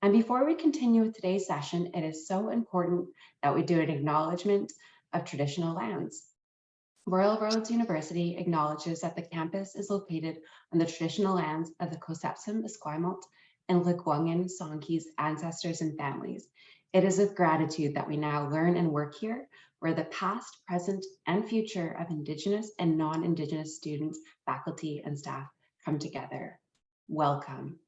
And before we continue with today's session, it is so important that we do an acknowledgement of traditional lands. Royal Roads University acknowledges that the campus is located on the traditional lands of the Cossepsum, Esquimalt, and Lekwungen Songhees ancestors and families. It is with gratitude that we now learn and work here, where the past, present, and future of Indigenous and non-Indigenous students, faculty, and staff come together. Welcome.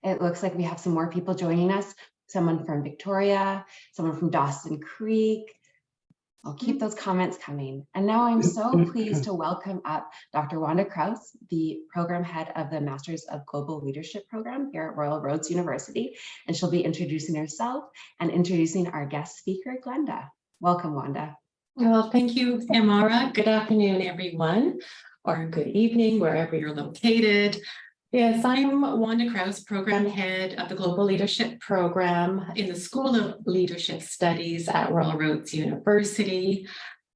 It looks like we have some more people joining us. Someone from Victoria, someone from Dawson Creek. I'll keep those comments coming. And now I'm so pleased to welcome up Dr. Wanda Krause, the program head of the Masters of Global Leadership program here at Royal Roads University. And she'll be introducing herself and introducing our guest speaker, Glenda. Welcome, Wanda. Well, thank you, Amara. Good afternoon, everyone, or good evening, wherever you're located. Yes, I'm Wanda Krause, program head of the Global Leadership program in the School of Leadership Studies at Royal Roads University.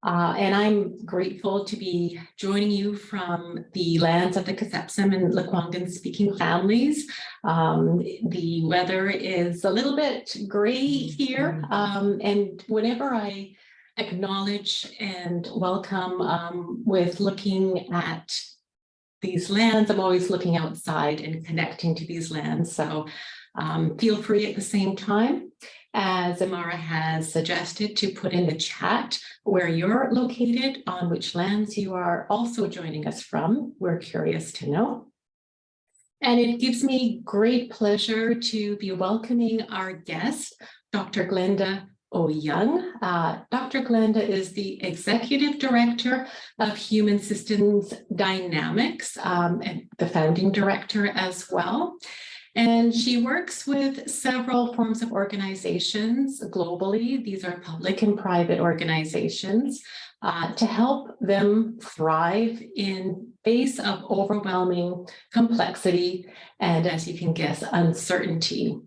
And I'm grateful to be joining you from the lands of the Cossepsum and Lekwungen speaking families. The weather is a little bit gray here, and whenever I acknowledge and welcome with looking at these lands, I'm always looking outside and connecting to these lands. So feel free at the same time, as Amara has suggested, to put in the chat where you're located, on which lands you are also joining us from. We're curious to know. And it gives me great pleasure to be welcoming our guest, Dr. Glenda Eoyang. Dr. Glenda is the Executive Director of Human Systems Dynamics and the founding director as well. And she works with several forms of organizations globally. These are public and private organizations to help them thrive in face of overwhelming complexity and, as you can guess, uncertainty.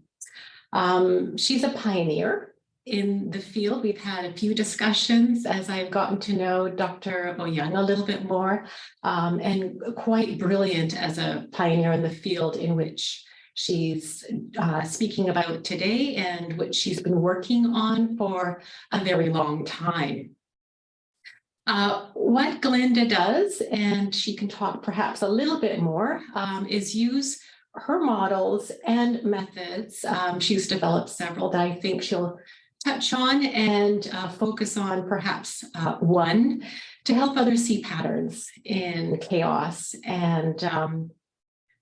She's a pioneer in the field. We've had a few discussions as I've gotten to know Dr. Eoyang a little bit more, and quite brilliant as a pioneer in the field in which she's speaking about today and which she's been working on for a very long time. What Glenda does, and she can talk perhaps a little bit more, is use her models and methods. She's developed several that I think she'll touch on and focus on perhaps one to help others see patterns in chaos and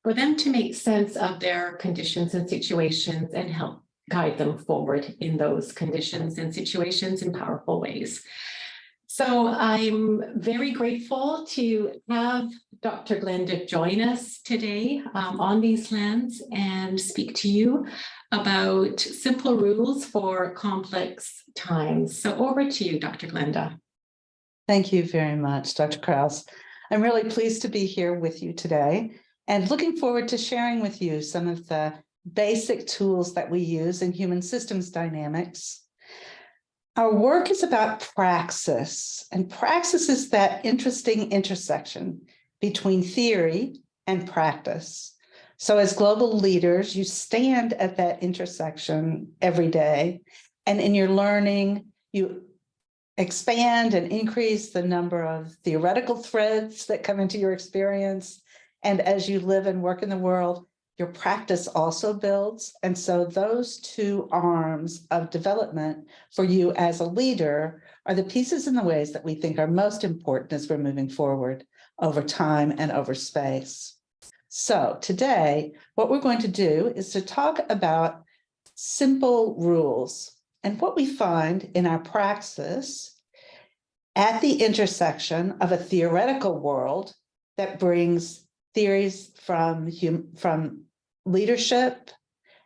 for them to make sense of their conditions and situations and help guide them forward in those conditions and situations in powerful ways. So I'm very grateful to have Dr. Glenda join us today on these lands and speak to you about simple rules for complex times. So over to you, Dr. Glenda. Thank you very much, Dr. Krause. I'm really pleased to be here with you today and looking forward to sharing with you some of the basic tools that we use in human systems dynamics. Our work is about praxis, and praxis is that interesting intersection between theory and practice. So as global leaders, you stand at that intersection every day, and in your learning, you expand and increase the number of theoretical threads that come into your experience. And as you live and work in the world, your practice also builds. And so those two arms of development for you as a leader are the pieces and the ways that we think are most important as we're moving forward over time and over space. So today, what we're going to do is to talk about simple rules and what we find in our praxis at the intersection of a theoretical world that brings theories from leadership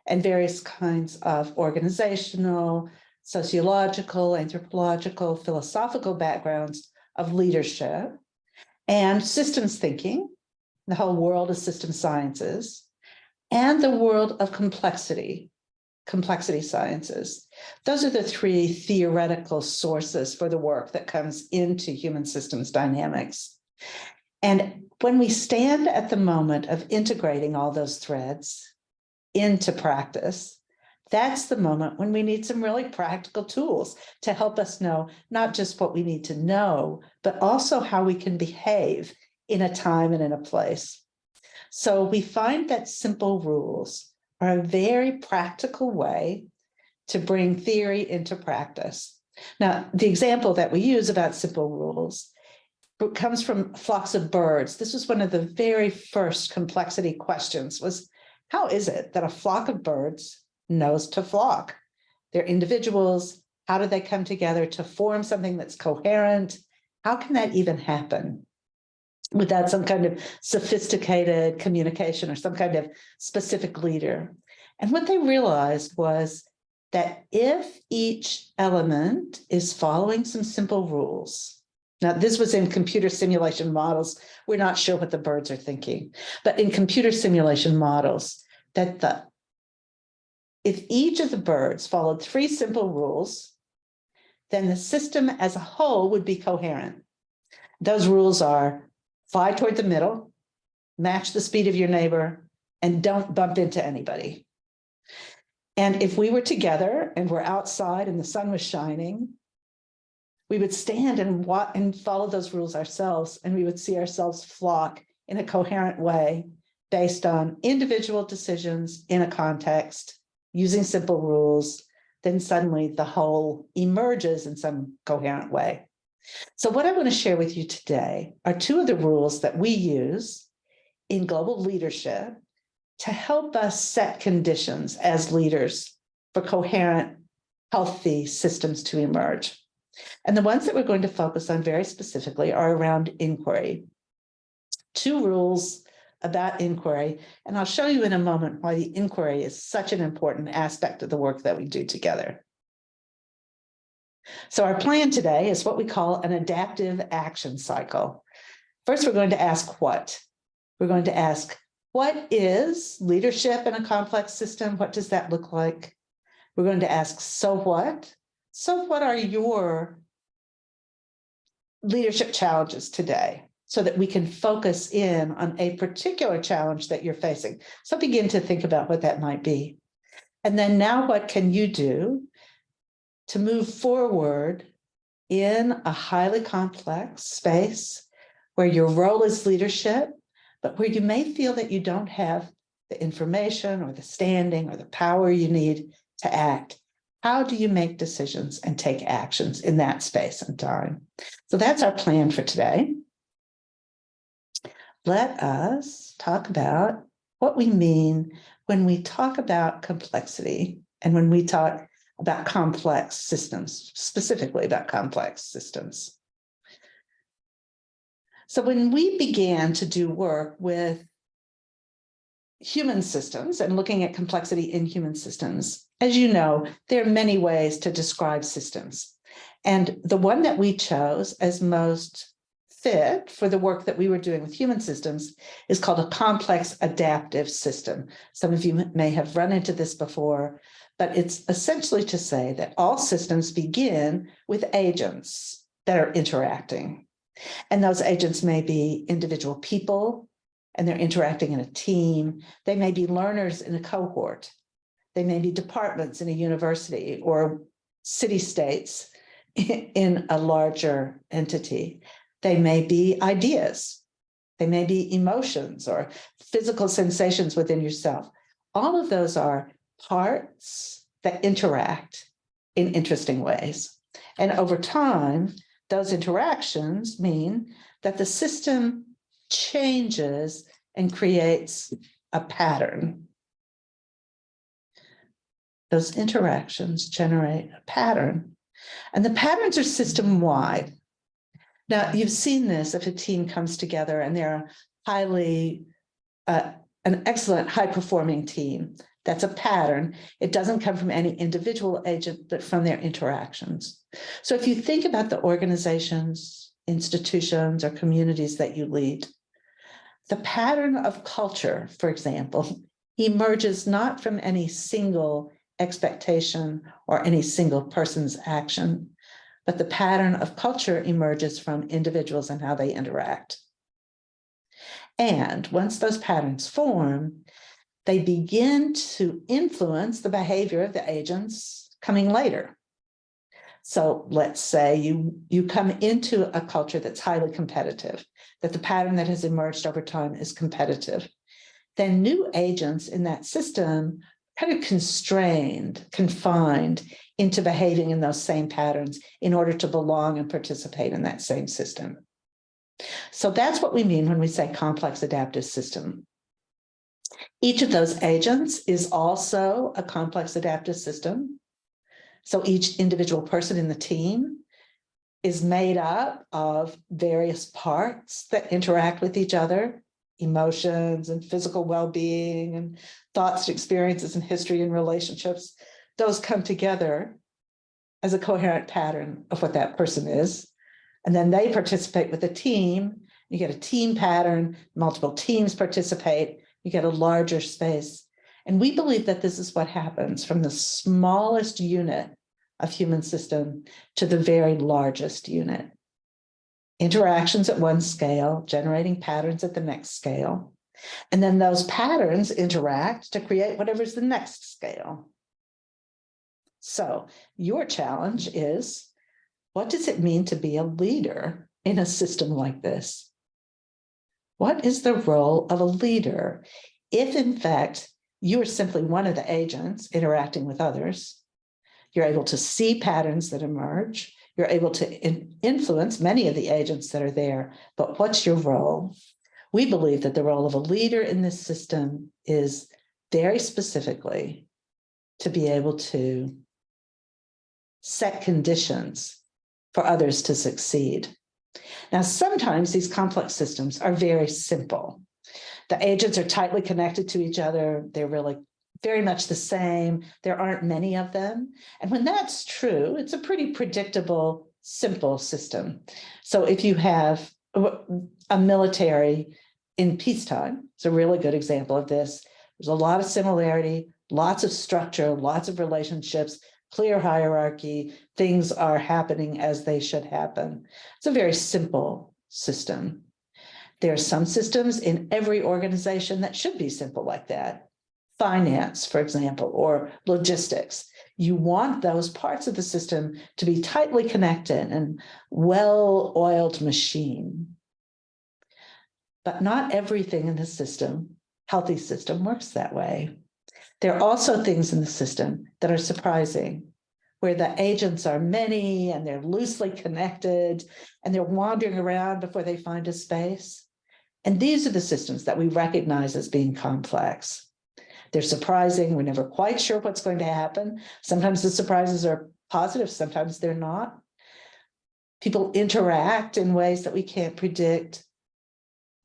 and various kinds of organizational, sociological, anthropological, philosophical backgrounds of leadership and systems thinking, the whole world of system sciences, and the world of complexity sciences. Those are the three theoretical sources for the work that comes into human systems dynamics. And when we stand at the moment of integrating all those threads into practice, That's the moment when we need some really practical tools to help us know not just what we need to know, but also how we can behave in a time and in a place. So we find that simple rules are a very practical way to bring theory into practice. Now, the example that we use about simple rules comes from flocks of birds. This was one of the very first complexity questions, was how is it that a flock of birds knows to flock? They're individuals. How do they come together to form something that's coherent? How can that even happen without some kind of sophisticated communication or some kind of specific leader? And what they realized was that if each element is following some simple rules, now this was in computer simulation models, we're not sure what the birds are thinking, but in computer simulation models, that if each of the birds followed 3 simple rules, then the system as a whole would be coherent. Those rules are fly toward the middle, match the speed of your neighbor, and don't bump into anybody. And if we were together and we're outside and the sun was shining, we would stand and follow those rules ourselves, and we would see ourselves flock in a coherent way based on individual decisions in a context, using simple rules. Then suddenly the whole emerges in some coherent way. So what I want to share with you today are 2 of the rules that we use in global leadership to help us set conditions as leaders for coherent, healthy systems to emerge. And the ones that we're going to focus on very specifically are around inquiry. 2 rules about inquiry, and I'll show you in a moment why the inquiry is such an important aspect of the work that we do together. So our plan today is what we call an adaptive action cycle. First, we're going to ask what? We're going to ask, what is leadership in a complex system? What does that look like? We're going to ask, so what? So what are your leadership challenges today, so that we can focus in on a particular challenge that you're facing? So begin to think about what that might be. And then now what can you do to move forward in a highly complex space where your role is leadership, but where you may feel that you don't have the information or the standing or the power you need to act? How do you make decisions and take actions in that space and time? So that's our plan for today. Let us talk about what we mean when we talk about complexity and when we talk about complex systems, specifically about complex systems. So when we began to do work with human systems and looking at complexity in human systems, as you know, there are many ways to describe systems. And the one that we chose as most fit for the work that we were doing with human systems is called a complex adaptive system. Some of you may have run into this before, but it's essentially to say that all systems begin with agents that are interacting. And those agents may be individual people, and they're interacting in a team. They may be learners in a cohort. They may be departments in a university or city-states in a larger entity. They may be ideas. They may be emotions or physical sensations within yourself. All of those are parts that interact in interesting ways. And over time, those interactions mean that the system changes and creates a pattern. Those interactions generate a pattern, and the patterns are system-wide. Now, you've seen this if a team comes together and they're an excellent high-performing team. That's a pattern. It doesn't come from any individual agent, but from their interactions. So if you think about the organizations, institutions, or communities that you lead, the pattern of culture, for example, emerges not from any single expectation or any single person's action, but the pattern of culture emerges from individuals and how they interact. And once those patterns form, they begin to influence the behavior of the agents coming later. So let's say you come into a culture that's highly competitive, that the pattern that has emerged over time is competitive. Then new agents in that system kind of confined into behaving in those same patterns in order to belong and participate in that same system. So that's what we mean when we say complex adaptive system. Each of those agents is also a complex adaptive system. So each individual person in the team is made up of various parts that interact with each other, emotions and physical well-being and thoughts, experiences, and history and relationships. Those come together as a coherent pattern of what that person is. And then they participate with a team. You get a team pattern, multiple teams participate, you get a larger space. And we believe that this is what happens from the smallest unit of human system to the very largest unit. Interactions at one scale, generating patterns at the next scale. And then those patterns interact to create whatever's the next scale. So your challenge is, what does it mean to be a leader in a system like this? What is the role of a leader if, in fact, you are simply one of the agents interacting with others? You're able to see patterns that emerge. You're able to influence many of the agents that are there. But what's your role? We believe that the role of a leader in this system is very specifically to be able to set conditions for others to succeed. Now, sometimes these complex systems are very simple. The agents are tightly connected to each other. They're really very much the same. There aren't many of them. And when that's true, it's a pretty predictable, simple system. So if you have a military in peacetime, it's a really good example of this. There's a lot of similarity, lots of structure, lots of relationships, clear hierarchy, things are happening as they should happen. It's a very simple system. There are some systems in every organization that should be simple like that. Finance, for example, or logistics. You want those parts of the system to be tightly connected and well-oiled machine. But not everything in the system, healthy system, works that way. There are also things in the system that are surprising, where the agents are many and they're loosely connected and they're wandering around before they find a space. And these are the systems that we recognize as being complex. They're surprising. We're never quite sure what's going to happen. Sometimes the surprises are positive, sometimes they're not. People interact in ways that we can't predict.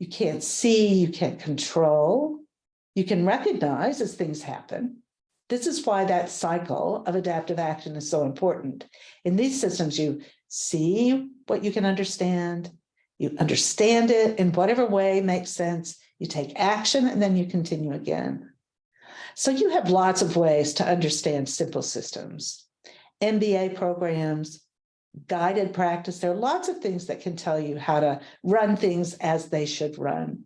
You can't see, you can't control. You can recognize as things happen. This is why that cycle of adaptive action is so important. In these systems, you see what you can understand, you understand it in whatever way makes sense, you take action, and then you continue again. So you have lots of ways to understand simple systems. MBA programs, guided practice, there are lots of things that can tell you how to run things as they should run.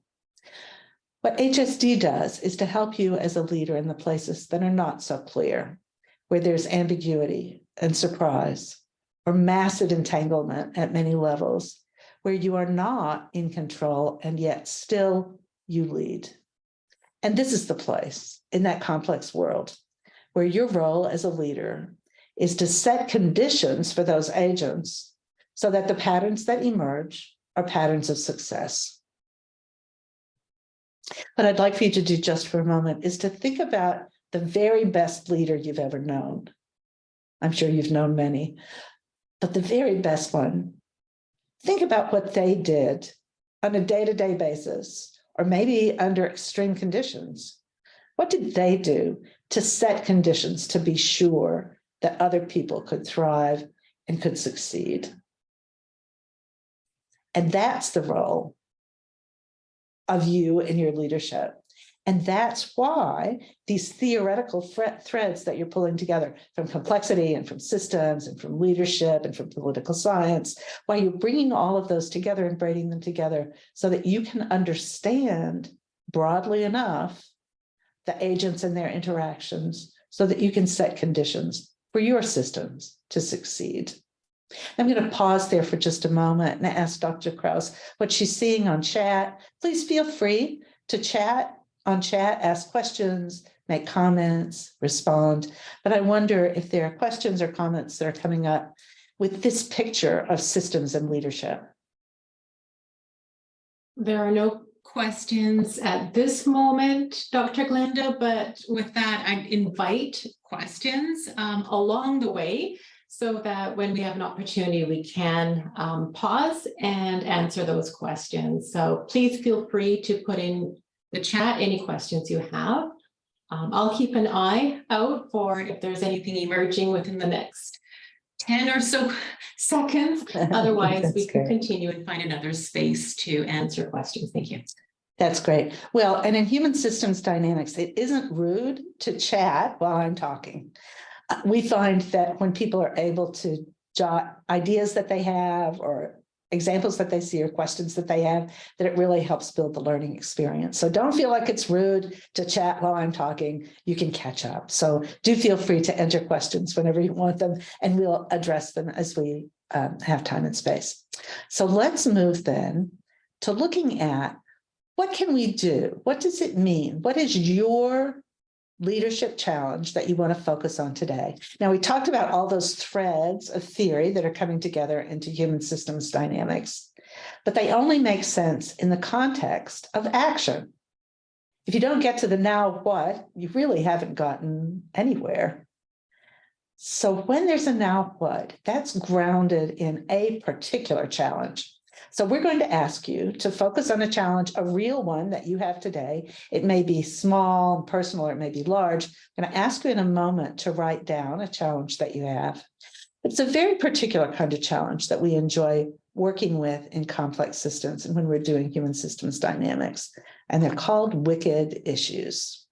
What HSD does is to help you as a leader in the places that are not so clear, where there's ambiguity and surprise, or massive entanglement at many levels, where you are not in control and yet still you lead. And this is the place in that complex world where your role as a leader is to set conditions for those agents so that the patterns that emerge are patterns of success. What I'd like for you to do just for a moment is to think about the very best leader you've ever known. I'm sure you've known many, but the very best one. Think about what they did on a day-to-day basis, or maybe under extreme conditions. What did they do to set conditions to be sure that other people could thrive and could succeed? And that's the role of you in your leadership. And that's why these theoretical threads that you're pulling together from complexity and from systems and from leadership and from political science, why you're bringing all of those together and braiding them together so that you can understand broadly enough the agents and their interactions so that you can set conditions for your systems to succeed. I'm going to pause there for just a moment and ask Dr. Krause what she's seeing on chat. Please feel free to chat on chat, ask questions, make comments, respond. But I wonder if there are questions or comments that are coming up with this picture of systems and leadership. There are no questions at this moment, Dr. Glenda, but with that, I'd invite questions along the way so that when we have an opportunity, we can pause and answer those questions. So please feel free to put in the chat any questions you have. I'll keep an eye out for if there's anything emerging within the next 10 or so seconds. Otherwise, we can continue and find another space to answer questions. Thank you. That's great. Well, and in human systems dynamics, it isn't rude to chat while I'm talking. We find that when people are able to jot ideas that they have or examples that they see or questions that they have, that it really helps build the learning experience. So don't feel like it's rude to chat while I'm talking. You can catch up. So do feel free to enter questions whenever you want them, and we'll address them as we have time and space. So let's move then to looking at what can we do? What does it mean? What is your leadership challenge that you want to focus on today? Now, we talked about all those threads of theory that are coming together into human systems dynamics, but they only make sense in the context of action. If you don't get to the now what, you really haven't gotten anywhere. So when there's a now what, that's grounded in a particular challenge. So we're going to ask you to focus on a challenge, a real one that you have today. It may be small, personal, or it may be large. I'm going to ask you in a moment to write down a challenge that you have. It's a very particular kind of challenge that we enjoy working with in complex systems and when we're doing human systems dynamics, and they're called wicked issues.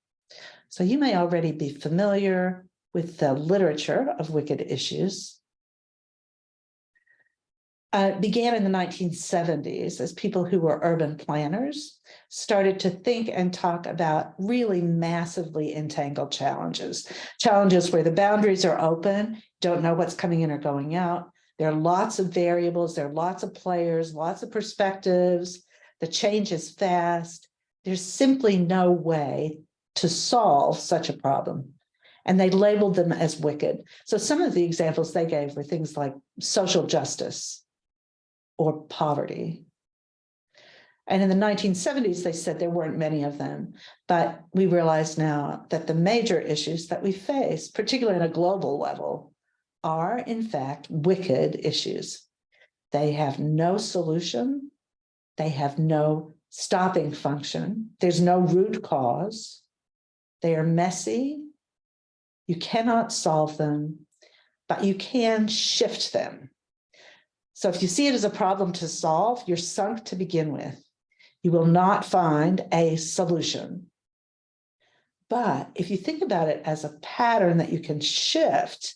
So you may already be familiar with the literature of wicked issues. Began in the 1970s as people who were urban planners started to think and talk about really massively entangled challenges where the boundaries are open, don't know what's coming in or going out. There are lots of variables, there are lots of players, lots of perspectives. The change is fast. There's simply no way to solve such a problem. And they labeled them as wicked. So some of the examples they gave were things like social justice or poverty. And in the 1970s, they said there weren't many of them, but we realize now that the major issues that we face, particularly at a global level, are in fact wicked issues. They have no solution. They have no stopping function. There's no root cause. They are messy. You cannot solve them, but you can shift them. So if you see it as a problem to solve, you're sunk to begin with. You will not find a solution. But if you think about it as a pattern that you can shift,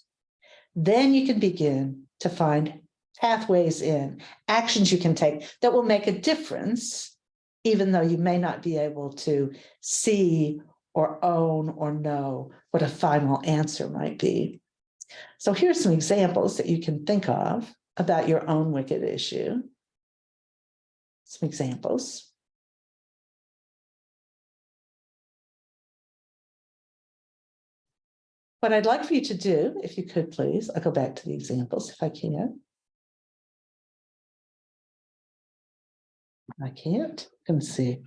then you can begin to find pathways in, actions you can take that will make a difference, even though you may not be able to see or own or know what a final answer might be. So here's some examples that you can think of about your own wicked issue. Some examples. What I'd like for you to do, if you could please, I'll go back to the examples if I can. I can't. Let me see.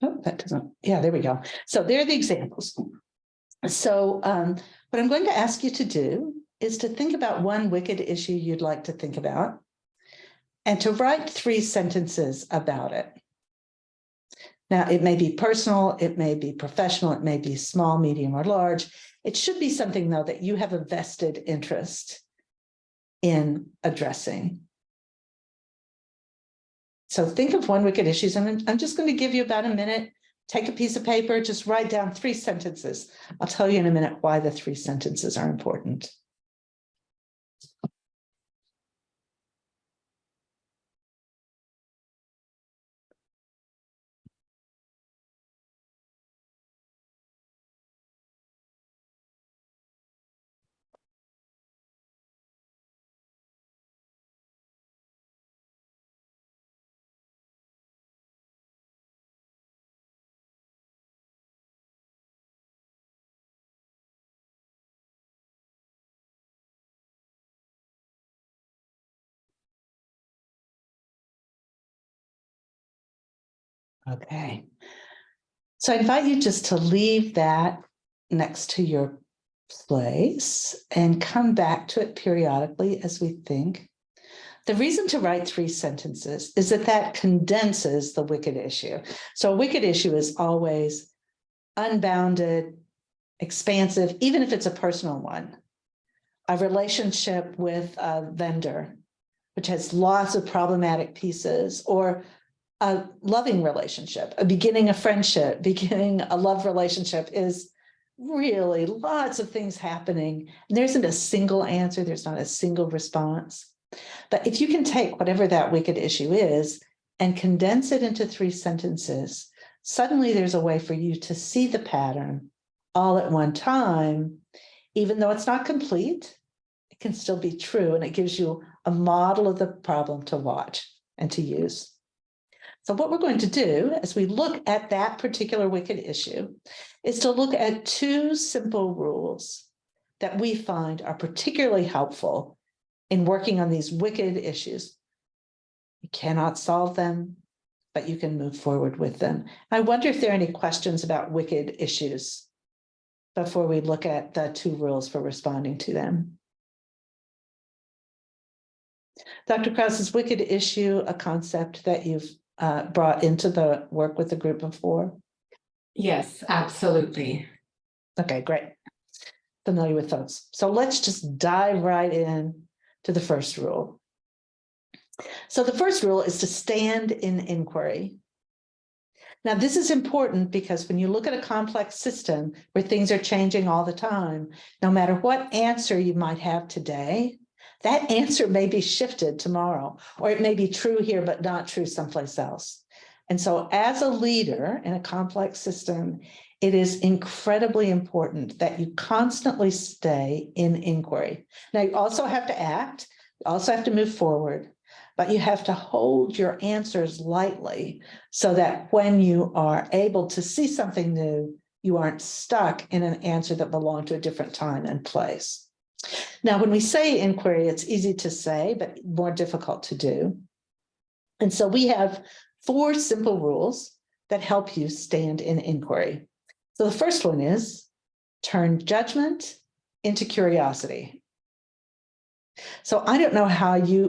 Oh, that doesn't. Yeah, there we go. So there are the examples. So what I'm going to ask you to do is to think about one wicked issue you'd like to think about and to write 3 sentences about it. Now, it may be personal, it may be professional, it may be small, medium, or large. It should be something, though, that you have a vested interest in addressing. So think of one wicked issue, and I'm just going to give you about a minute. Take a piece of paper, just write down 3 sentences. I'll tell you in a minute why the 3 sentences are important. Okay. So I invite you just to leave that next to your place and come back to it periodically as we think. The reason to write 3 sentences is that condenses the wicked issue. So a wicked issue is always unbounded, expansive, even if it's a personal one. A relationship with a vendor, which has lots of problematic pieces, or a loving relationship, a beginning of friendship, beginning a love relationship is really lots of things happening. And there isn't a single answer. There's not a single response. But if you can take whatever that wicked issue is and condense it into 3 sentences, suddenly there's a way for you to see the pattern all at one time, even though it's not complete, it can still be true. And it gives you a model of the problem to watch and to use. So what we're going to do as we look at that particular wicked issue is to look at 2 simple rules that we find are particularly helpful in working on these wicked issues. You cannot solve them, but you can move forward with them. I wonder if there are any questions about wicked issues before we look at the 2 rules for responding to them. Dr. Krause, is wicked issue a concept that you've brought into the work with the group before? Yes, absolutely. Okay, great. Familiar with those. So let's just dive right in to the first rule. So the first rule is to stand in inquiry. Now, this is important because when you look at a complex system where things are changing all the time, no matter what answer you might have today, that answer may be shifted tomorrow, or it may be true here, but not true someplace else. And so as a leader in a complex system, it is incredibly important that you constantly stay in inquiry. Now, you also have to act, you also have to move forward, but you have to hold your answers lightly so that when you are able to see something new, you aren't stuck in an answer that belonged to a different time and place. Now, when we say inquiry, it's easy to say, but more difficult to do. And so we have 4 simple rules that help you stand in inquiry. So the first one is turn judgment into curiosity. So I don't know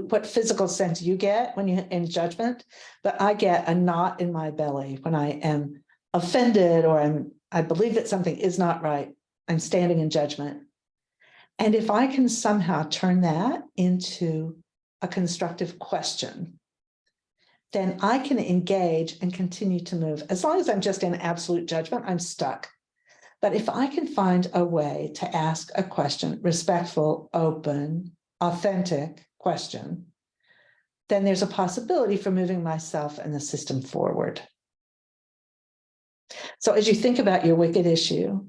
what physical sense you get when you're in judgment, but I get a knot in my belly when I am offended or I believe that something is not right. I'm standing in judgment. And if I can somehow turn that into a constructive question, then I can engage and continue to move. As long as I'm just in absolute judgment, I'm stuck. But if I can find a way to ask a question, respectful, open, authentic question, then there's a possibility for moving myself and the system forward. So as you think about your wicked issue,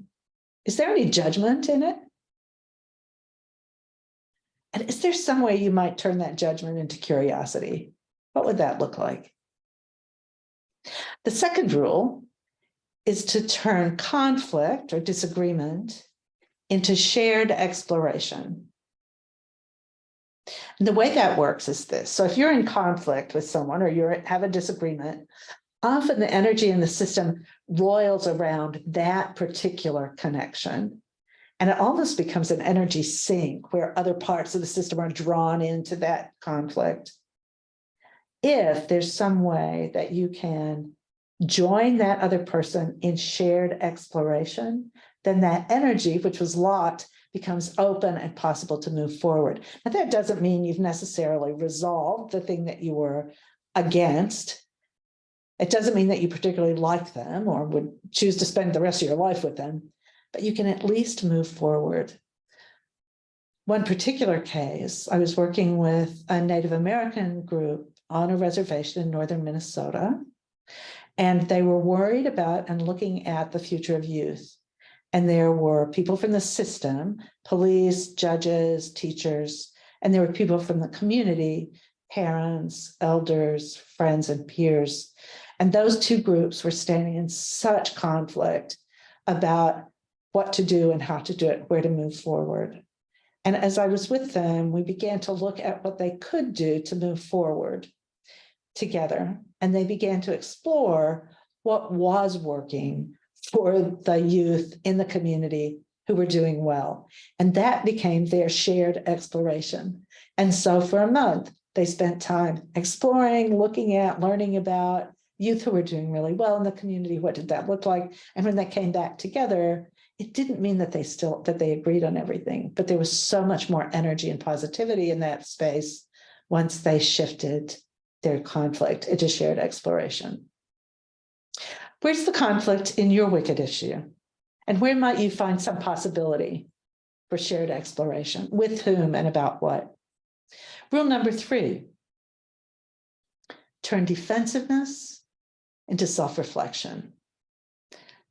is there any judgment in it? And is there some way you might turn that judgment into curiosity? What would that look like? The second rule is to turn conflict or disagreement into shared exploration. And the way that works is this. So if you're in conflict with someone or you have a disagreement, often the energy in the system roils around that particular connection. And it almost becomes an energy sink where other parts of the system are drawn into that conflict. If there's some way that you can join that other person in shared exploration, then that energy, which was locked, becomes open and possible to move forward. Now, that doesn't mean you've necessarily resolved the thing that you were against. It doesn't mean that you particularly like them or would choose to spend the rest of your life with them, but you can at least move forward. One particular case, I was working with a Native American group on a reservation in northern Minnesota, and they were worried about and looking at the future of youth. And there were people from the system, police, judges, teachers, and there were people from the community, parents, elders, friends, and peers. And those 2 groups were standing in such conflict about what to do and how to do it, where to move forward. And as I was with them, we began to look at what they could do to move forward together. And they began to explore what was working for the youth in the community who were doing well. And that became their shared exploration. And so for a month, they spent time exploring, looking at, learning about youth who were doing really well in the community. What did that look like? And when they came back together, it didn't mean that they agreed on everything, but there was so much more energy and positivity in that space once they shifted their conflict into shared exploration. Where's the conflict in your wicked issue? And where might you find some possibility for shared exploration? With whom and about what? Rule number 3, turn defensiveness into self-reflection.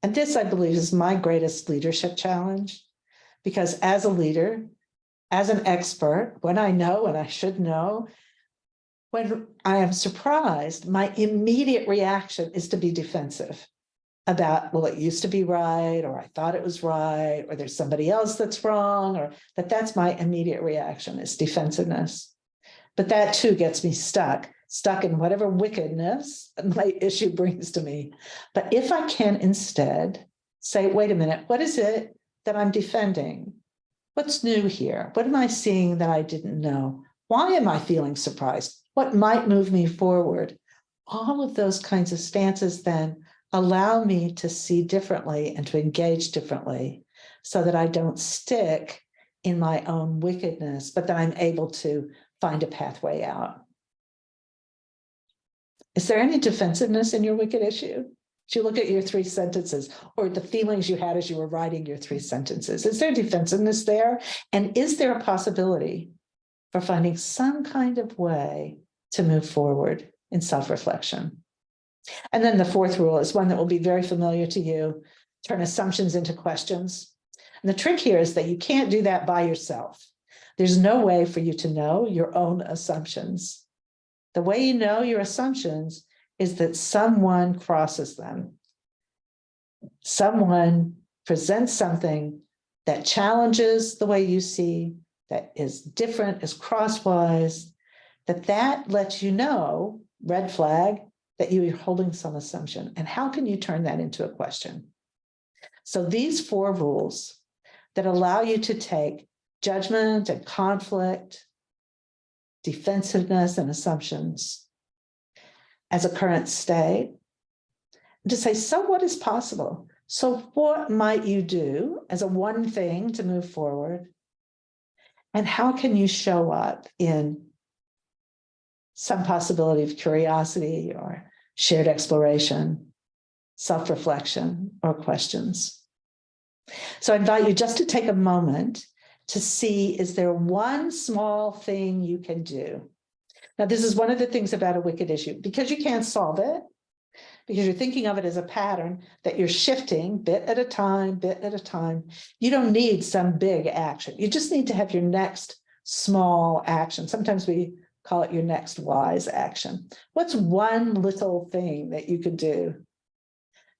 And this, I believe, is my greatest leadership challenge, because as a leader, as an expert, when I know and I should know, when I am surprised, my immediate reaction is to be defensive about, well, it used to be right, or I thought it was right, or there's somebody else that's wrong, or that's my immediate reaction is defensiveness. But that too gets me stuck in whatever wickedness my issue brings to me. But if I can instead say, wait a minute, what is it that I'm defending? What's new here? What am I seeing that I didn't know? Why am I feeling surprised? What might move me forward? All of those kinds of stances then allow me to see differently and to engage differently so that I don't stick in my own wickedness, but that I'm able to find a pathway out. Is there any defensiveness in your wicked issue? As you look at your 3 sentences, or the feelings you had as you were writing your 3 sentences, is there defensiveness there? And is there a possibility for finding some kind of way to move forward in self-reflection? And then the 4th rule is one that will be very familiar to you: turn assumptions into questions. And the trick here is that you can't do that by yourself. There's no way for you to know your own assumptions. The way you know your assumptions is that someone crosses them. Someone presents something that challenges the way you see, that is different, is crosswise, that lets you know, red flag, that you're holding some assumption. And how can you turn that into a question? So these 4 rules that allow you to take judgment and conflict, defensiveness and assumptions as a current state, to say, so what is possible? So what might you do as a one thing to move forward? And how can you show up in some possibility of curiosity or shared exploration, self-reflection, or questions? So I invite you just to take a moment to see, is there one small thing you can do? Now, this is one of the things about a wicked issue, because you can't solve it, because you're thinking of it as a pattern that you're shifting bit at a time, You don't need some big action. You just need to have your next small action. Sometimes we call it your next wise action. What's one little thing that you could do?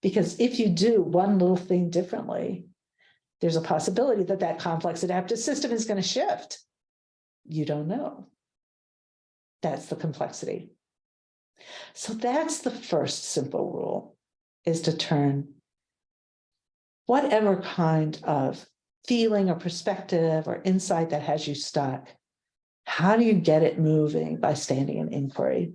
Because if you do one little thing differently, there's a possibility that that complex adaptive system is going to shift. You don't know. That's the complexity. So that's the first simple rule, is to turn whatever kind of feeling or perspective or insight that has you stuck, how do you get it moving? By standing in inquiry.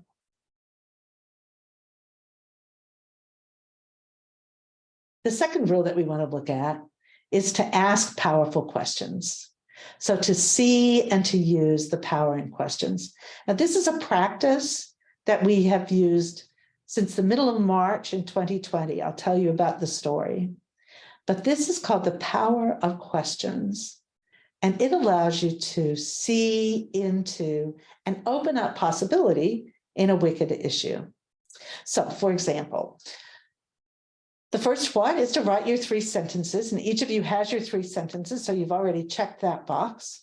The second rule that we want to look at is to ask powerful questions. So to see and to use the power in questions. Now, this is a practice that we have used since the middle of March in 2020. I'll tell you about the story. But this is called the power of questions. And it allows you to see into and open up possibility in a wicked issue. So, for example, the first one is to write your 3 sentences, and each of you has your 3 sentences, so you've already checked that box.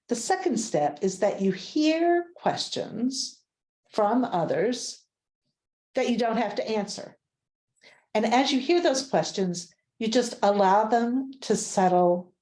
The second step is that you hear questions from others that you don't have to answer. And as you hear those questions, you just allow them to settle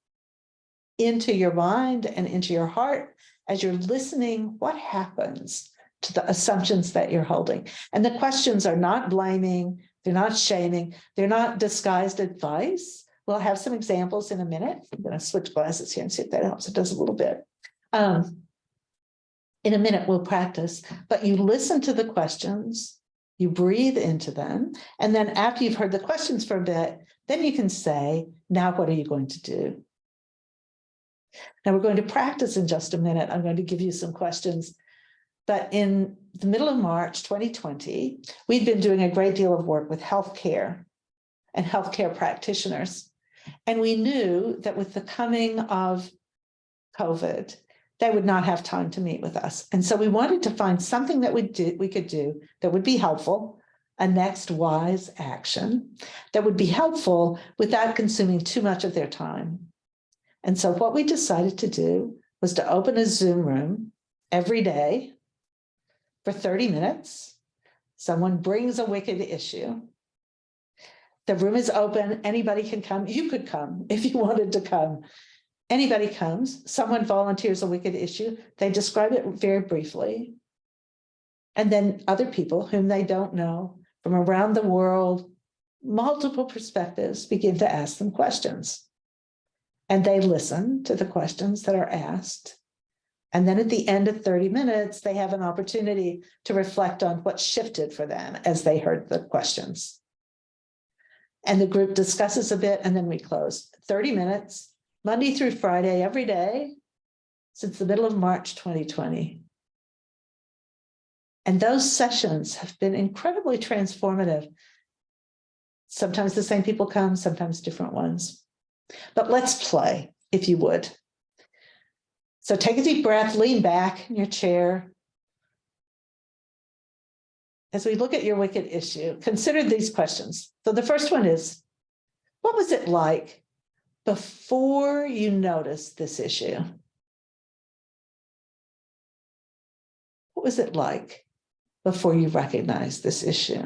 into your mind and into your heart as you're listening. What happens to the assumptions that you're holding? And the questions are not blaming, They're not shaming. They're not disguised advice. We'll have some examples in a minute. I'm going to switch glasses here and see if that helps. It does a little bit. In a minute, we'll practice, but you listen to the questions, you breathe into them, and then after you've heard the questions for a bit, then you can say, now what are you going to do? Now we're going to practice in just a minute. I'm going to give you some questions. But in the middle of March 2020, we'd been doing a great deal of work with healthcare and healthcare practitioners. And we knew that with the coming of COVID, they would not have time to meet with us. And so we wanted to find something that we could do that would be helpful, a next wise action that would be helpful without consuming too much of their time. And so what we decided to do was to open a Zoom room every day for 30 minutes. Someone brings a wicked issue. The room is open. Anybody can come. You could come if you wanted to come. Anybody comes. Someone volunteers a wicked issue. They describe it very briefly. And then other people whom they don't know from around the world, multiple perspectives, begin to ask them questions. And they listen to the questions that are asked. And then at the end of 30 minutes, they have an opportunity to reflect on what shifted for them as they heard the questions. And the group discusses a bit, and then we close. 30 minutes, Monday through Friday, every day, since the middle of March 2020. And those sessions have been incredibly transformative. Sometimes the same people come, sometimes different ones. But let's play, if you would. So take a deep breath, lean back in your chair. As we look at your wicked issue, consider these questions. So the first one is, what was it like before you noticed this issue? What was it like before you recognized this issue?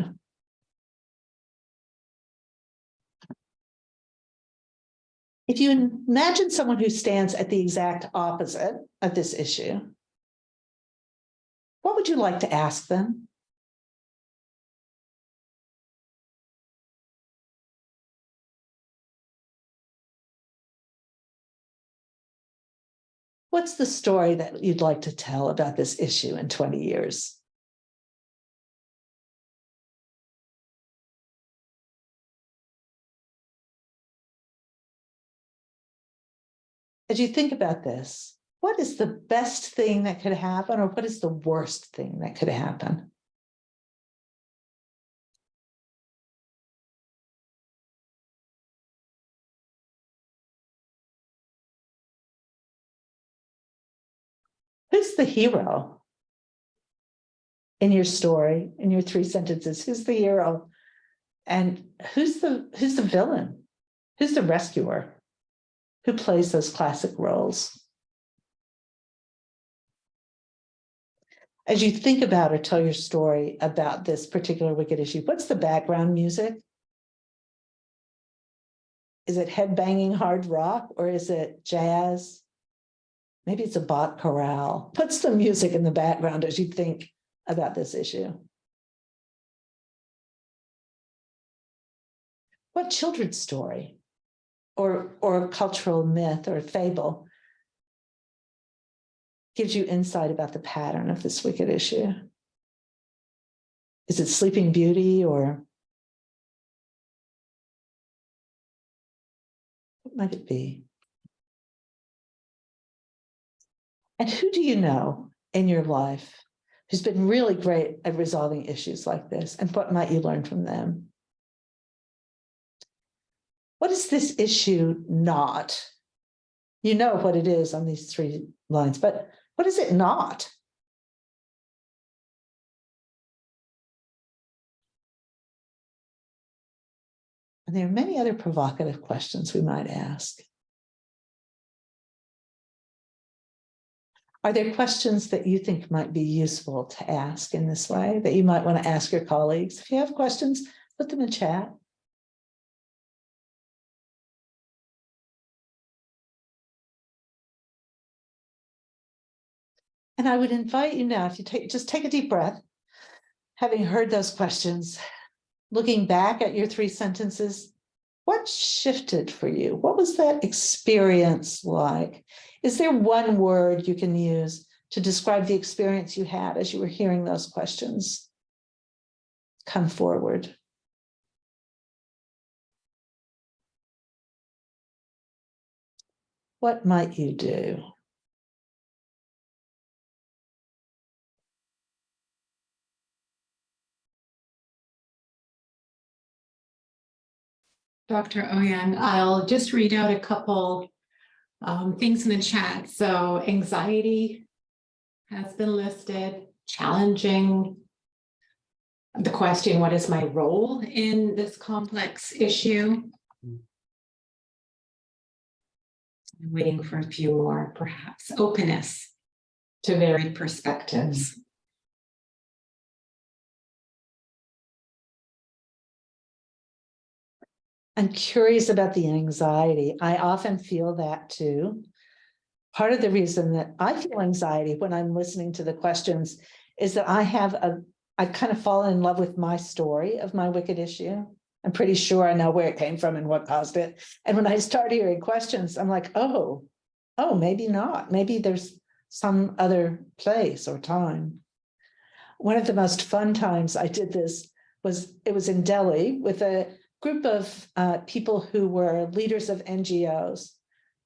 If you imagine someone who stands at the exact opposite of this issue, what would you like to ask them? What's the story that you'd like to tell about this issue in 20 years? As you think about this, what is the best thing that could happen, or what is the worst thing that could happen? Who's the hero in your story, in your 3 sentences? Who's the hero? And who's the villain? Who's the rescuer? Who plays those classic roles? As you think about or tell your story about this particular wicked issue, what's the background music? Is it head-banging hard rock, or is it jazz? Maybe it's a Bach chorale. What's the music in the background as you think about this issue? What children's story or cultural myth or fable gives you insight about the pattern of this wicked issue? Is it Sleeping Beauty, or what might it be? And who do you know in your life who's been really great at resolving issues like this? And what might you learn from them? What is this issue not? You know what it is on these 3 lines, but what is it not? And there are many other provocative questions we might ask. Are there questions that you think might be useful to ask in this way, that you might want to ask your colleagues? If you have questions, put them in chat. And I would invite you now, if you just take a deep breath, having heard those questions, looking back at your 3 sentences, what shifted for you? What was that experience like? Is there one word you can use to describe the experience you had as you were hearing those questions come forward? What might you do? Dr. Eoyang, I'll just read out a couple things in the chat. So anxiety has been listed, challenging the question, what is my role in this complex issue? I'm waiting for a few more, perhaps. Openness to varied perspectives. I'm curious about the anxiety. I often feel that too. Part of the reason that I feel anxiety when I'm listening to the questions is that I've kind of fallen in love with my story of my wicked issue. I'm pretty sure I know where it came from and what caused it. And when I start hearing questions, I'm like, oh, maybe not. Maybe there's some other place or time. One of the most fun times I did this was in Delhi with a group of people who were leaders of NGOs.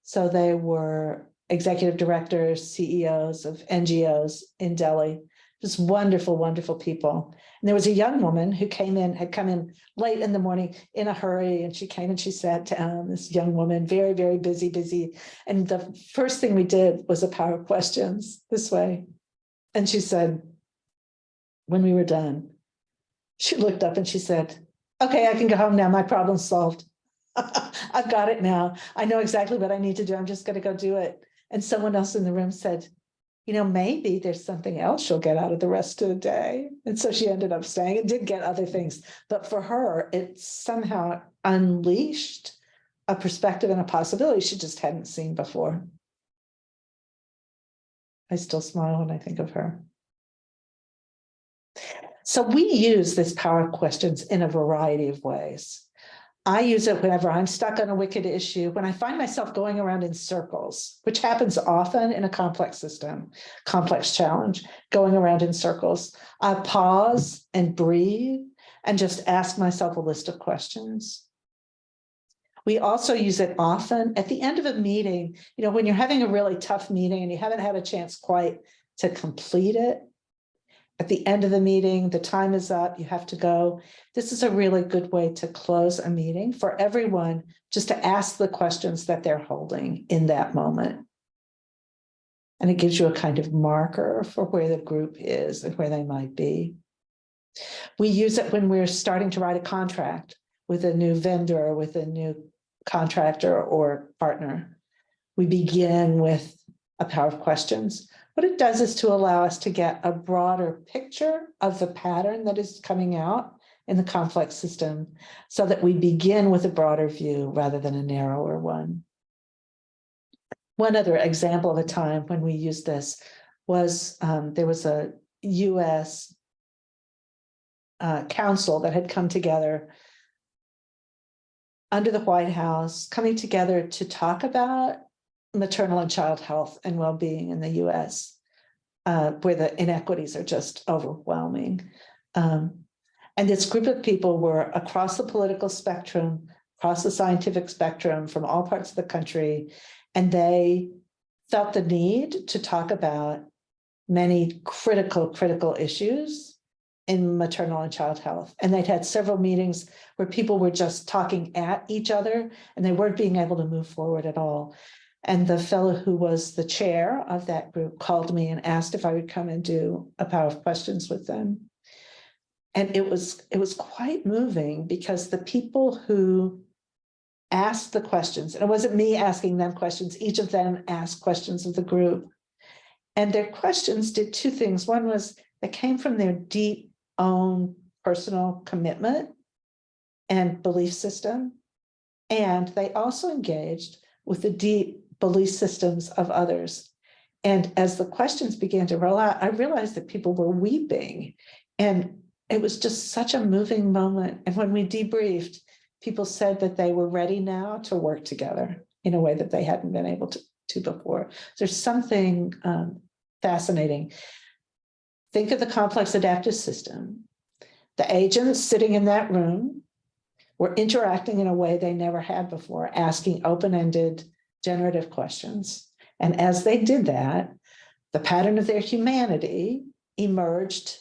So they were executive directors, CEOs of NGOs in Delhi, just wonderful, wonderful people. And there was a young woman who had come in late in the morning in a hurry, and she came and she sat down, this young woman, very, very busy. And the first thing we did was a power of questions this way. And she said, when we were done, she looked up and she said, okay, I can go home now. My problem's solved. I've got it now. I know exactly what I need to do. I'm just going to go do it. And someone else in the room said, maybe there's something else she'll get out of the rest of the day. And so she ended up staying and did get other things. But for her, it somehow unleashed a perspective and a possibility she just hadn't seen before. I still smile when I think of her. So we use this power of questions in a variety of ways. I use it whenever I'm stuck on a wicked issue, when I find myself going around in circles, which happens often in a complex system, complex challenge, going around in circles. I pause and breathe and just ask myself a list of questions. We also use it often at the end of a meeting, when you're having a really tough meeting and you haven't had a chance quite to complete it. At the end of the meeting, the time is up, you have to go. This is a really good way to close a meeting for everyone, just to ask the questions that they're holding in that moment. And it gives you a kind of marker for where the group is and where they might be. We use it when we're starting to write a contract with a new vendor, with a new contractor or partner. We begin with a power of questions. What it does is to allow us to get a broader picture of the pattern that is coming out in the complex system, so that we begin with a broader view rather than a narrower one. One other example of a time when we used this was there was a US council that had come together under the White House, coming together to talk about maternal and child health and well-being in the US, where the inequities are just overwhelming. And this group of people were across the political spectrum, across the scientific spectrum, from all parts of the country, and they felt the need to talk about many critical issues in maternal and child health. And they'd had several meetings where people were just talking at each other and they weren't being able to move forward at all. And the fellow who was the chair of that group called me and asked if I would come and do a power of questions with them. And it was quite moving, because the people who asked the questions, and it wasn't me asking them questions, each of them asked questions of the group. And their questions did two things. One was they came from their deep own personal commitment and belief system. And they also engaged with the deep belief systems of others. And as the questions began to roll out, I realized that people were weeping. And it was just such a moving moment. And when we debriefed, people said that they were ready now to work together in a way that they hadn't been able to before. There's something fascinating. Think of the complex adaptive system. The agents sitting in that room were interacting in a way they never had before, asking open-ended generative questions. And as they did that, the pattern of their humanity emerged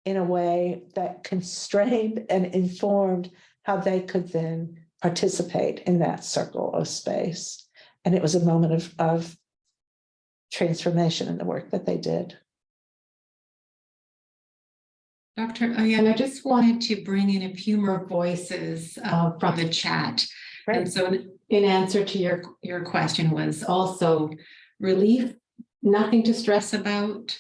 in a way that constrained and informed how they could then participate in that circle of space. And it was a moment of transformation in the work that they did. Dr. Eoyang, I just wanted to bring in a few more voices from the chat. Right. And so in answer to your question was also relief, nothing to stress about.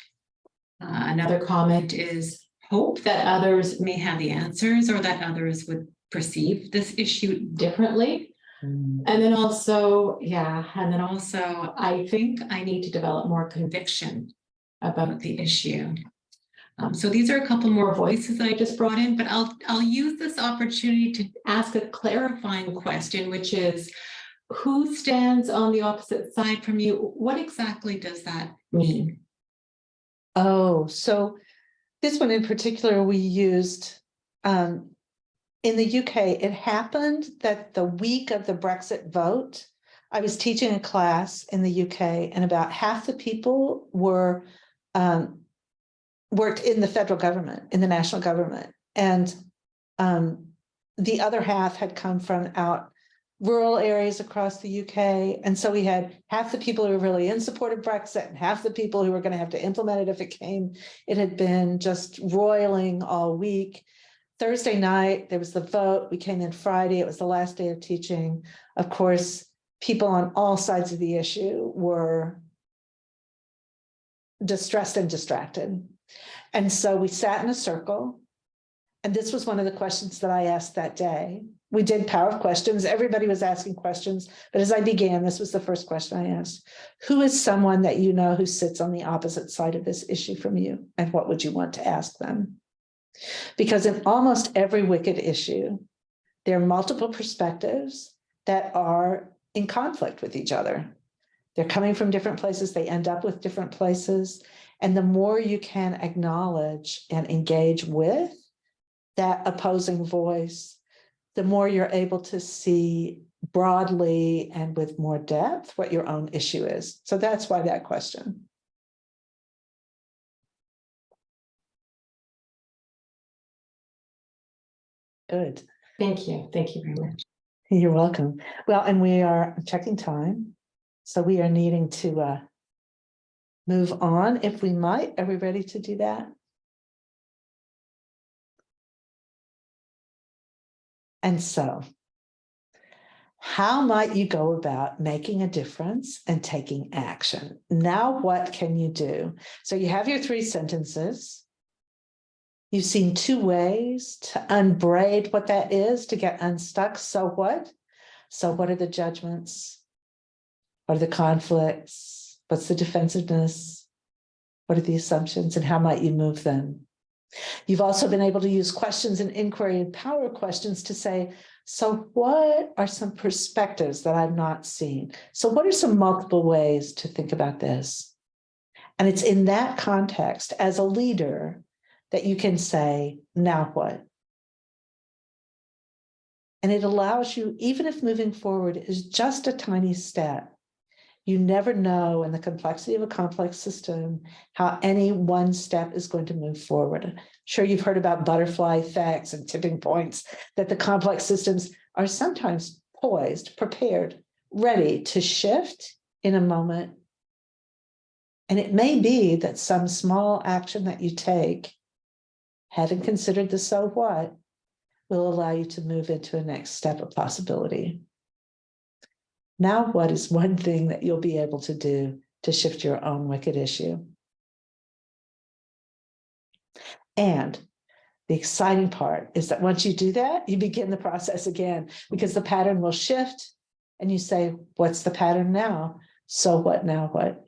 Another comment is hope that others may have the answers or that others would perceive this issue differently. And then also, I think I need to develop more conviction about the issue. So these are a couple more voices that I just brought in, but I'll use this opportunity to ask a clarifying question, which is, who stands on the opposite side from you? What exactly does that mean? Oh, so this one in particular we used in the UK. It happened that the week of the Brexit vote, I was teaching a class in the UK, and about half the people were worked in the federal government, in the national government, and the other half had come from out rural areas across the UK. And so we had half the people who were really in support of Brexit and half the people who were going to have to implement it if it came. It had been just roiling all week. Thursday night, there was the vote. We came in Friday. It was the last day of teaching. Of course, people on all sides of the issue were distressed and distracted. And so we sat in a circle. And this was one of the questions that I asked that day. We did power of questions. Everybody was asking questions. But as I began, this was the first question I asked. Who is someone that you know who sits on the opposite side of this issue from you? And what would you want to ask them? Because in almost every wicked issue, there are multiple perspectives that are in conflict with each other. They're coming from different places. They end up with different places. And the more you can acknowledge and engage with that opposing voice, the more you're able to see broadly and with more depth what your own issue is. So that's why that question. Good. Thank you. Thank you very much. You're welcome. Well, and we are checking time. So we are needing to move on if we might. Are we ready to do that? And so, how might you go about making a difference and taking action? Now, what can you do? So you have your 3 sentences. You've seen 2 ways to unbraid what that is, to get unstuck. So what? So what are the judgments? What are the conflicts? What's the defensiveness? What are the assumptions, and how might you move them? You've also been able to use questions and inquiry and power questions to say, so what are some perspectives that I've not seen? So what are some multiple ways to think about this? And it's in that context, as a leader, that you can say, now what? And it allows you, even if moving forward is just a tiny step, you never know in the complexity of a complex system how any one step is going to move forward. I'm sure you've heard about butterfly effects and tipping points, that the complex systems are sometimes poised, prepared, ready to shift in a moment. And it may be that some small action that you take, having considered the so what, will allow you to move into a next step of possibility. Now, what is one thing that you'll be able to do to shift your own wicked issue? And the exciting part is that once you do that, you begin the process again, because the pattern will shift and you say, what's the pattern now? So what now what?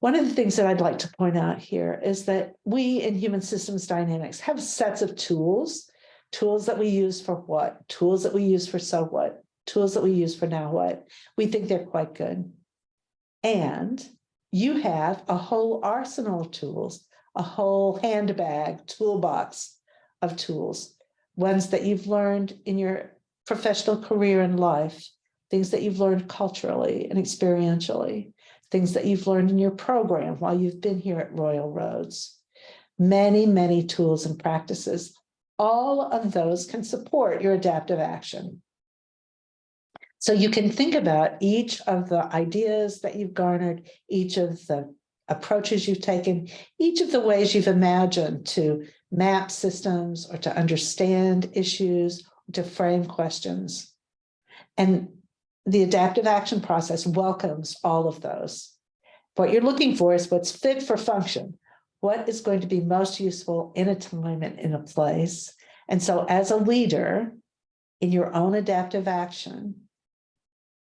One of the things that I'd like to point out here is that we in human systems dynamics have sets of tools that we use for what, tools that we use for so what, tools that we use for now what. We think they're quite good. And you have a whole arsenal of tools, a whole handbag, toolbox of tools, ones that you've learned in your professional career and life, things that you've learned culturally and experientially, things that you've learned in your program while you've been here at Royal Roads. Many, many tools and practices. All of those can support your adaptive action. So you can think about each of the ideas that you've garnered, each of the approaches you've taken, each of the ways you've imagined to map systems or to understand issues, to frame questions. And the adaptive action process welcomes all of those. What you're looking for is what's fit for function. What is going to be most useful in a time and in a place? And so as a leader in your own adaptive action,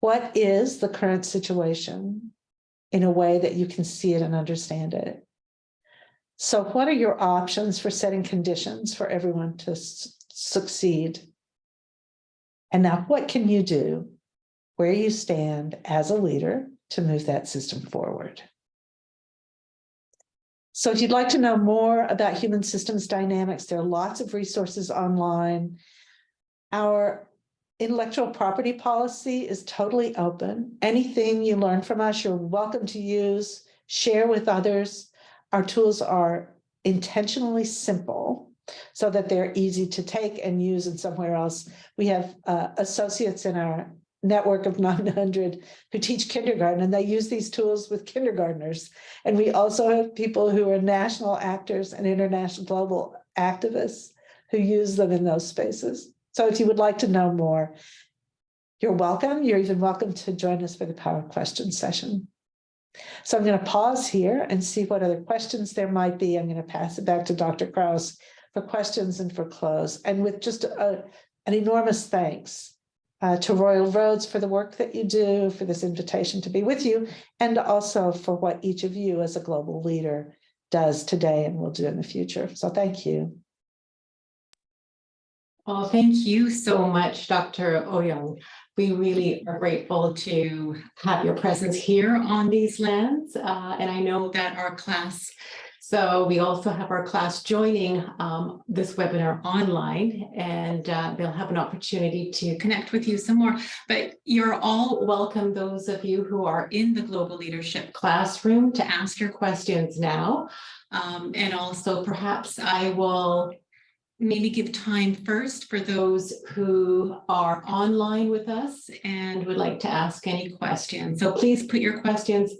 what is the current situation in a way that you can see it and understand it? So what are your options for setting conditions for everyone to succeed? And now what can you do where you stand as a leader to move that system forward? So if you'd like to know more about human systems dynamics, there are lots of resources online. Our intellectual property policy is totally open. Anything you learn from us, you're welcome to use, share with others. Our tools are intentionally simple so that they're easy to take and use in somewhere else. We have associates in our network of 900 who teach kindergarten, and they use these tools with kindergartners. And we also have people who are national actors and international global activists who use them in those spaces. So if you would like to know more, you're welcome. You're even welcome to join us for the power question session. So I'm going to pause here and see what other questions there might be. I'm going to pass it back to Dr. Krause for questions and for close. And with just an enormous thanks to Royal Roads for the work that you do, for this invitation to be with you, and also for what each of you as a global leader does today and will do in the future. So thank you. Well, thank you so much, Dr. Eoyang. We really are grateful to have your presence here on these lands. And I know that our class, so we also have our class joining this webinar online, and they'll have an opportunity to connect with you some more. But you're all welcome, those of you who are in the Global Leadership Classroom, to ask your questions now. And also perhaps I will maybe give time first for those who are online with us and would like to ask any questions. So please put your questions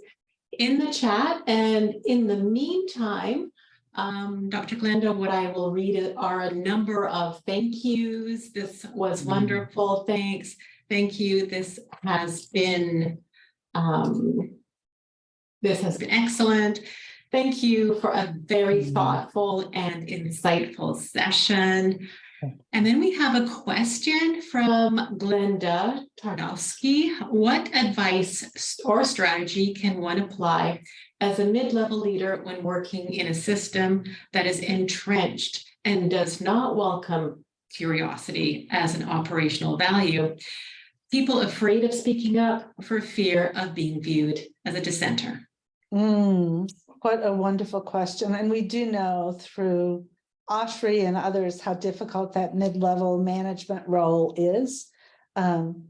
in the chat. And in the meantime, Dr. Glenda, what I will read are a number of thank yous. This was wonderful. Thanks. Thank you. This has been excellent. Thank you for a very thoughtful and insightful session. And then we have a question from Glenda Tarnowski. What advice or strategy can one apply as a mid-level leader when working in a system that is entrenched and does not welcome curiosity as an operational value? People afraid of speaking up for fear of being viewed as a dissenter. What a wonderful question. And we do know through Oshri and others how difficult that mid-level management role is. And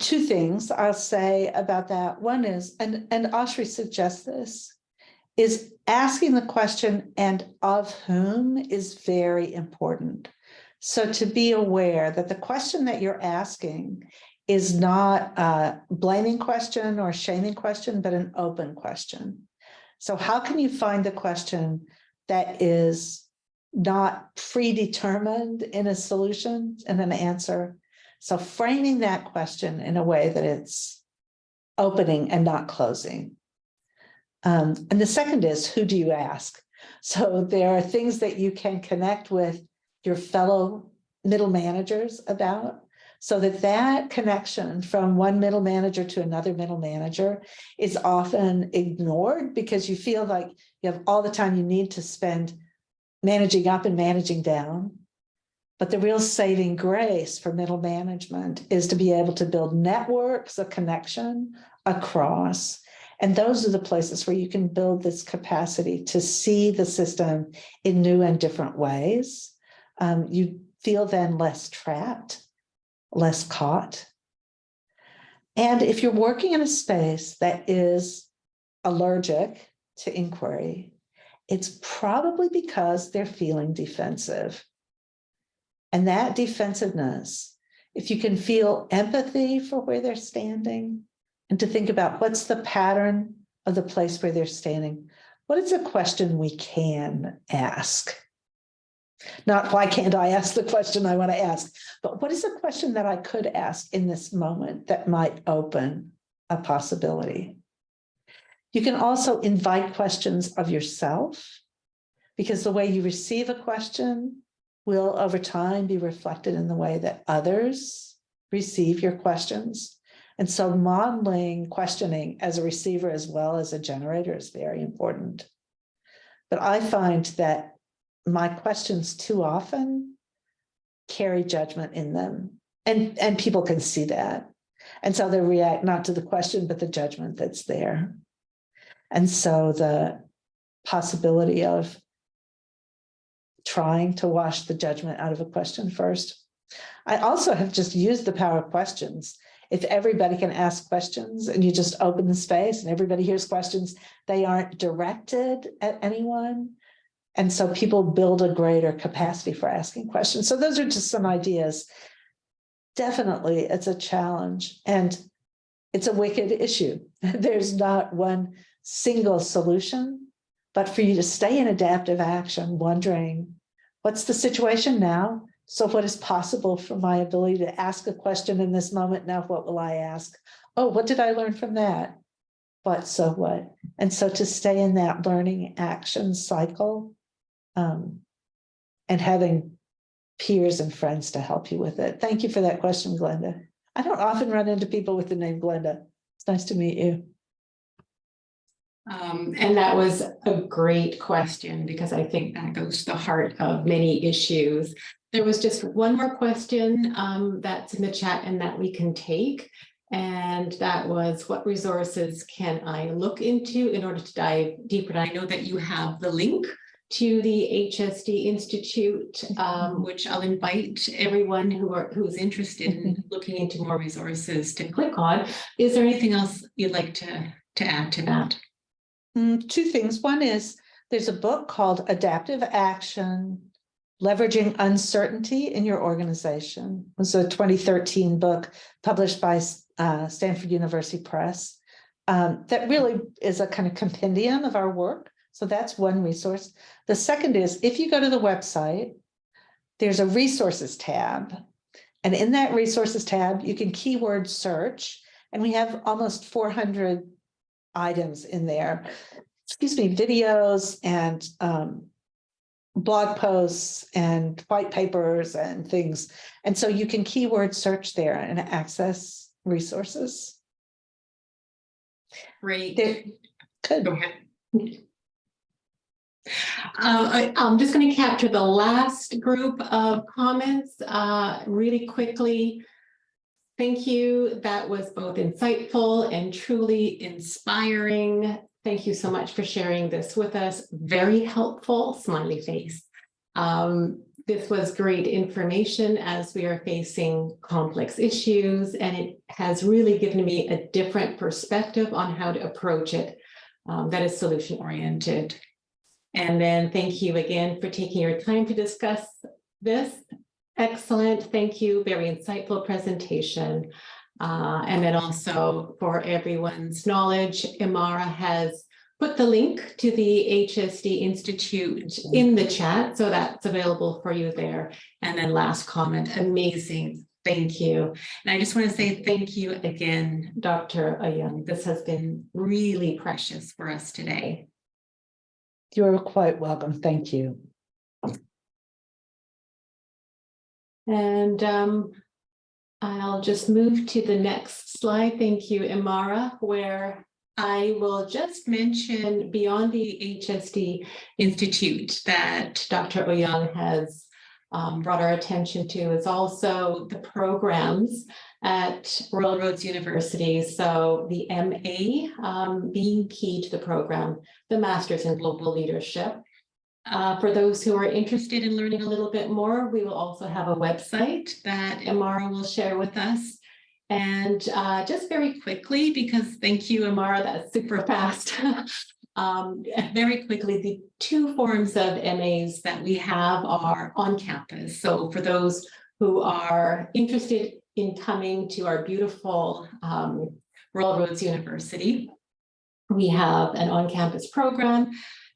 two things I'll say about that. One is, and Oshri suggests this, is asking the question "and of whom" is very important. So to be aware that the question that you're asking is not a blaming question or shaming question, but an open question. So how can you find the question that is not predetermined in a solution and an answer? So framing that question in a way that it's opening and not closing. And the second is, who do you ask? So there are things that you can connect with your fellow middle managers about. So that connection from one middle manager to another middle manager is often ignored because you feel like you have all the time you need to spend managing up and managing down. But the real saving grace for middle management is to be able to build networks of connection across. And those are the places where you can build this capacity to see the system in new and different ways. You feel then less trapped, less caught. And if you're working in a space that is allergic to inquiry, it's probably because they're feeling defensive. And that defensiveness, if you can feel empathy for where they're standing and to think about what's the pattern of the place where they're standing, what is a question we can ask? Not why can't I ask the question I want to ask, but what is a question that I could ask in this moment that might open a possibility? You can also invite questions of yourself, because the way you receive a question will over time be reflected in the way that others receive your questions. And so modeling questioning as a receiver as well as a generator is very important. But I find that my questions too often carry judgment in them, and people can see that. And so they react not to the question, but the judgment that's there. And so the possibility of trying to wash the judgment out of a question first. I also have just used the power of questions. If everybody can ask questions and you just open the space and everybody hears questions, they aren't directed at anyone. And so people build a greater capacity for asking questions. So those are just some ideas. Definitely, it's a challenge and it's a wicked issue. There's not one single solution, but for you to stay in adaptive action, wondering, what's the situation now? So what is possible for my ability to ask a question in this moment? Now, what will I ask? Oh, what did I learn from that? What, so what? And so to stay in that learning action cycle, and having peers and friends to help you with it. Thank you for that question, Glenda. I don't often run into people with the name Glenda. It's nice to meet you. And that was a great question, because I think that goes to the heart of many issues. There was just one more question that's in the chat and that we can take. And that was, what resources can I look into in order to dive deeper? And I know that you have the link to the HSD Institute, which I'll invite everyone who's interested in looking into more resources to click on. Is there anything else you'd like to add to that? Two things. One is there's a book called Adaptive Action, Leveraging Uncertainty in Your Organization. It was a 2013 book published by Stanford University Press that really is a kind of compendium of our work. So that's one resource. The second is, if you go to the website, there's a resources tab. And in that resources tab, you can keyword search. And we have almost 400 items in there, videos and blog posts and white papers and things. And so you can keyword search there and access resources. Great. Good. Go ahead. I'm just going to capture the last group of comments really quickly. Thank you. That was both insightful and truly inspiring. Thank you so much for sharing this with us. Very helpful, smiley face. This was great information as we are facing complex issues, and it has really given me a different perspective on how to approach it that is solution-oriented. And then thank you again for taking your time to discuss this. Excellent. Thank you. Very insightful presentation. And then also for everyone's knowledge, Imara has put the link to the HSD Institute in the chat, so that's available for you there. And then last comment, amazing. Thank you. And I just want to say thank you again, Dr. Eoyang. This has been really precious for us today. You're quite welcome. Thank you. And I'll just move to the next slide. Thank you, Imara, where I will just mention beyond the HSD Institute that Dr. Eoyang has brought our attention to is also the programs at Royal Roads University. So the MA being key to the program, the Masters in Global Leadership. For those who are interested in learning a little bit more, we will also have a website that Imara will share with us. And just very quickly, because thank you, Imara, that's super fast. Very quickly, the two forms of MAs that we have are on campus. So for those who are interested in coming to our beautiful Royal Roads University, we have an on-campus program,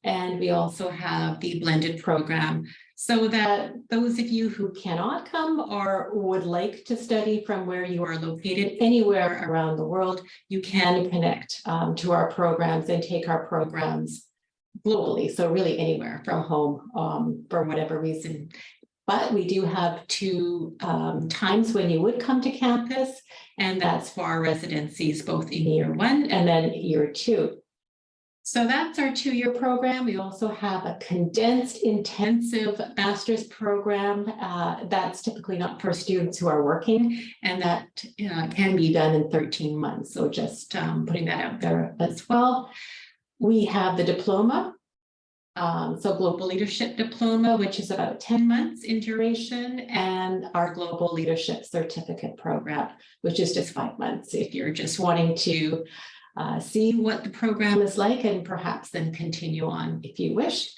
and we also have the blended program, so that those of you who cannot come or would like to study from where you are located anywhere around the world, you can connect to our programs and take our programs globally. So really anywhere from home for whatever reason. But we do have two times when you would come to campus, and that's for our residencies, both in year 1 and then year 2. So that's our 2-year program. We also have a condensed intensive master's program that's typically not for students who are working, and that can be done in 13 months. So just putting that out there as well. We have the diploma, so Global Leadership Diploma, which is about 10 months in duration, and our Global Leadership Certificate Program, which is just 5 months if you're just wanting to see what the program is like and perhaps then continue on if you wish.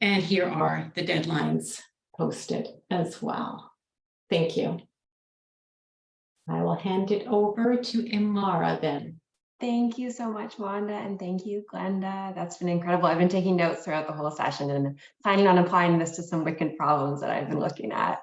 And here are the deadlines posted as well. Thank you. I will hand it over to Imara then. Thank you so much, Wanda, and thank you, Glenda. That's been incredible. I've been taking notes throughout the whole session and planning on applying this to some wicked problems that I've been looking at.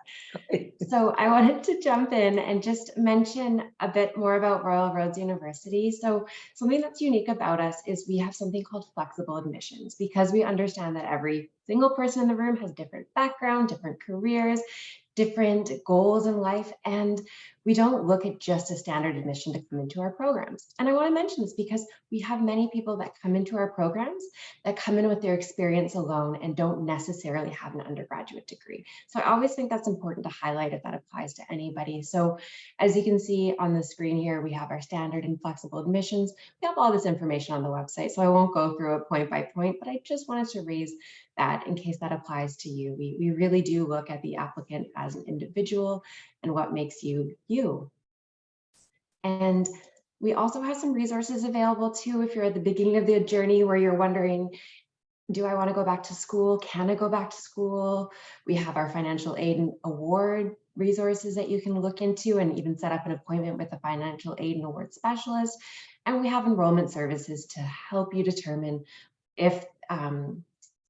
So I wanted to jump in and just mention a bit more about Royal Roads University. So something that's unique about us is we have something called flexible admissions, because we understand that every single person in the room has different background, different careers, different goals in life, and we don't look at just a standard admission to come into our programs. And I want to mention this because we have many people that come into our programs that come in with their experience alone and don't necessarily have an undergraduate degree. So I always think that's important to highlight if that applies to anybody. So as you can see on the screen here, we have our standard and flexible admissions. We have all this information on the website, so I won't go through it point by point, but I just wanted to raise that in case that applies to you. We really do look at the applicant as an individual and what makes you you. And we also have some resources available too if you're at the beginning of the journey where you're wondering, do I want to go back to school? Can I go back to school? We have our financial aid and award resources that you can look into and even set up an appointment with a financial aid and award specialist. And we have enrollment services to help you determine if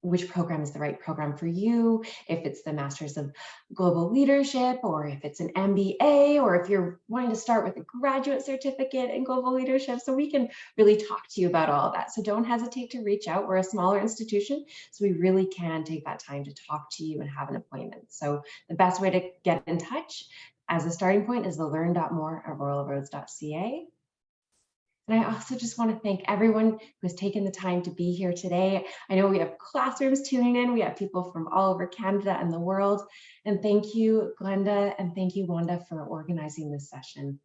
which program is the right program for you, if it's the Masters of Global Leadership, or if it's an MBA, or if you're wanting to start with a graduate certificate in global leadership. So we can really talk to you about all of that. So don't hesitate to reach out. We're a smaller institution, so we really can take that time to talk to you and have an appointment. So the best way to get in touch as a starting point is the learn.more@royalroads.ca. And I also just want to thank everyone who has taken the time to be here today. I know we have classrooms tuning in. We have people from all over Canada and the world. And thank you, Glenda, and thank you, Wanda, for organizing this session.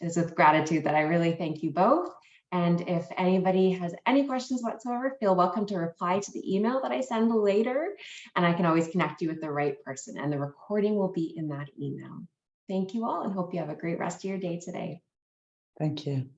It's with gratitude that I really thank you both. And if anybody has any questions whatsoever, feel welcome to reply to the email that I send later. And I can always connect you with the right person. And the recording will be in that email. Thank you all, and hope you have a great rest of your day today. Thank you.